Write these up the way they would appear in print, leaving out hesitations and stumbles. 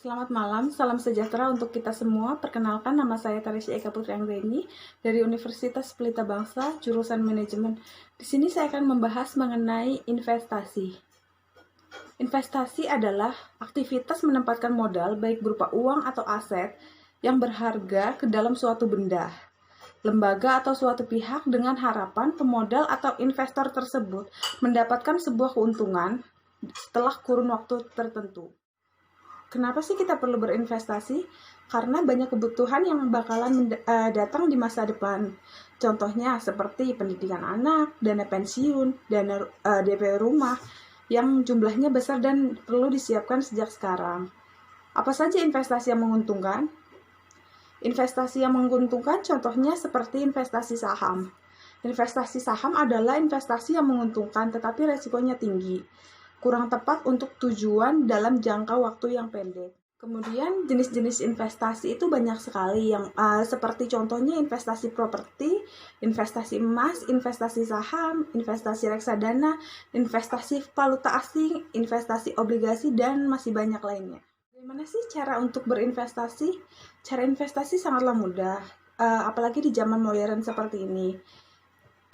Selamat malam, salam sejahtera untuk kita semua. Perkenalkan, nama saya Tarisya Eka Putri Anggreni dari Universitas Pelita Bangsa, jurusan Manajemen. Di sini saya akan membahas mengenai investasi. Investasi adalah aktivitas menempatkan modal baik berupa uang atau aset yang berharga ke dalam suatu benda, lembaga atau suatu pihak dengan harapan pemodal atau investor tersebut mendapatkan sebuah keuntungan setelah kurun waktu tertentu. Kenapa sih kita perlu berinvestasi? Karena banyak kebutuhan yang bakalan datang di masa depan. Contohnya seperti pendidikan anak, dana pensiun, dana DP rumah yang jumlahnya besar dan perlu disiapkan sejak sekarang. Apa saja investasi yang menguntungkan? Investasi yang menguntungkan contohnya seperti investasi saham. Investasi saham adalah investasi yang menguntungkan tetapi resikonya tinggi, kurang tepat untuk tujuan dalam jangka waktu yang pendek. Kemudian jenis-jenis investasi itu banyak sekali yang seperti contohnya investasi properti, investasi emas, investasi saham, investasi reksadana, investasi valuta asing, investasi obligasi, dan masih banyak lainnya. Bagaimana sih cara untuk berinvestasi? Cara investasi sangatlah mudah, apalagi di zaman modern seperti ini.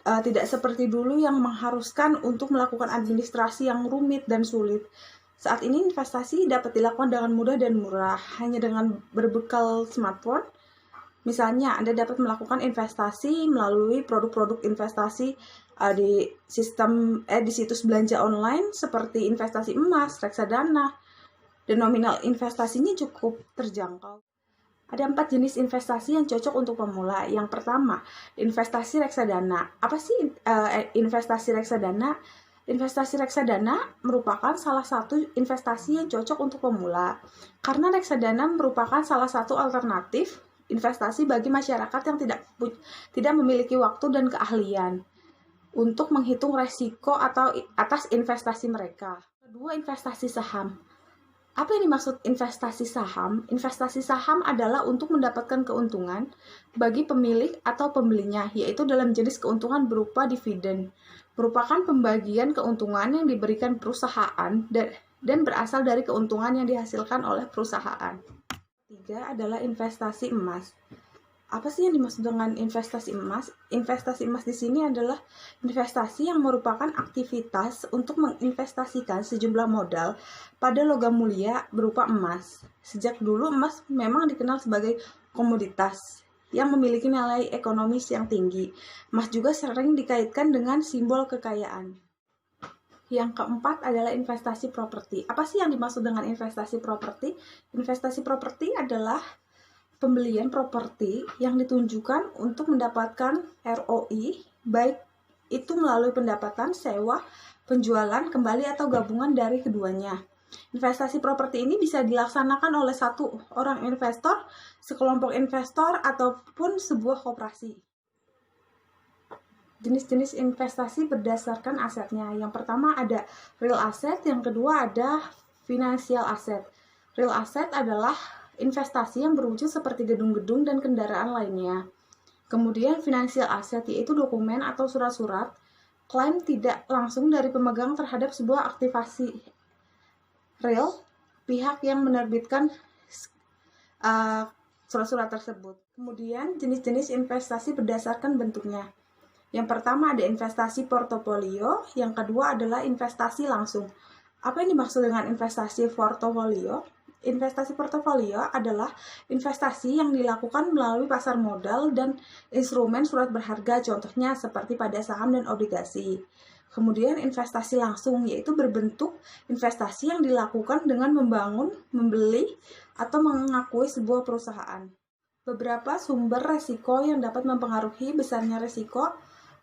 Tidak seperti dulu yang mengharuskan untuk melakukan administrasi yang rumit dan sulit. Saat ini investasi dapat dilakukan dengan mudah dan murah, hanya dengan berbekal smartphone. Misalnya, Anda dapat melakukan investasi melalui produk-produk investasi di situs belanja online seperti investasi emas, reksadana, dan nominal investasinya cukup terjangkau. Ada 4 jenis investasi yang cocok untuk pemula. Yang pertama, investasi reksadana. Apa sih investasi reksadana? Investasi reksadana merupakan salah satu investasi yang cocok untuk pemula. Karena reksadana merupakan salah satu alternatif investasi bagi masyarakat yang tidak memiliki waktu dan keahlian untuk menghitung resiko atau atas investasi mereka. Kedua, investasi saham. Apa yang dimaksud investasi saham? Investasi saham adalah untuk mendapatkan keuntungan bagi pemilik atau pembelinya, yaitu dalam jenis keuntungan berupa dividen. Merupakan pembagian keuntungan yang diberikan perusahaan dan berasal dari keuntungan yang dihasilkan oleh perusahaan. Ketiga adalah investasi emas. Apa sih yang dimaksud dengan investasi emas? Investasi emas di sini adalah investasi yang merupakan aktivitas untuk menginvestasikan sejumlah modal pada logam mulia berupa emas. Sejak dulu emas memang dikenal sebagai komoditas yang memiliki nilai ekonomis yang tinggi. Emas juga sering dikaitkan dengan simbol kekayaan. Yang keempat adalah investasi properti. Apa sih yang dimaksud dengan investasi properti? Investasi properti adalah pembelian properti yang ditunjukkan untuk mendapatkan ROI, baik itu melalui pendapatan, sewa, penjualan, kembali, atau gabungan dari keduanya. Investasi properti ini bisa dilaksanakan oleh satu orang investor, sekelompok investor, ataupun sebuah koperasi. Jenis-jenis investasi berdasarkan asetnya. Yang pertama ada real asset, yang kedua ada financial asset. Real asset adalah investasi yang berwujud seperti gedung-gedung dan kendaraan lainnya. Kemudian financial asset yaitu dokumen atau surat-surat klaim tidak langsung dari pemegang terhadap sebuah aktivasi real pihak yang menerbitkan surat-surat tersebut. Kemudian jenis-jenis investasi berdasarkan bentuknya. Yang pertama ada investasi portofolio, yang kedua adalah investasi langsung. Apa yang dimaksud dengan investasi portofolio? Investasi portofolio adalah investasi yang dilakukan melalui pasar modal dan instrumen surat berharga, contohnya seperti pada saham dan obligasi. Kemudian investasi langsung, yaitu berbentuk investasi yang dilakukan dengan membangun, membeli, atau mengakui sebuah perusahaan. Beberapa sumber resiko yang dapat mempengaruhi besarnya resiko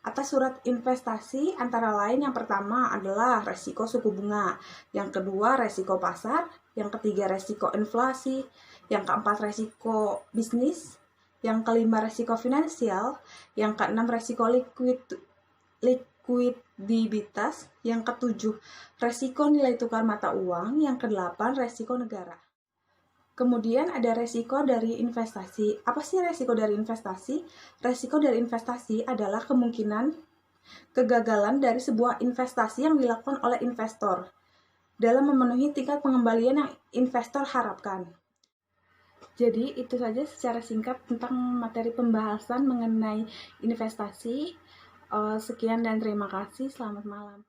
atas surat investasi antara lain yang pertama adalah resiko suku bunga, yang kedua resiko pasar, yang ketiga resiko inflasi, yang keempat resiko bisnis, yang kelima resiko finansial, yang keenam resiko likuiditas, yang ketujuh resiko nilai tukar mata uang, yang kedelapan resiko negara. Kemudian ada resiko dari investasi. Apa sih resiko dari investasi? Resiko dari investasi adalah kemungkinan kegagalan dari sebuah investasi yang dilakukan oleh investor. dalam memenuhi tingkat pengembalian yang investor harapkan. Jadi itu saja secara singkat tentang materi pembahasan mengenai investasi. Sekian dan terima kasih. Selamat malam.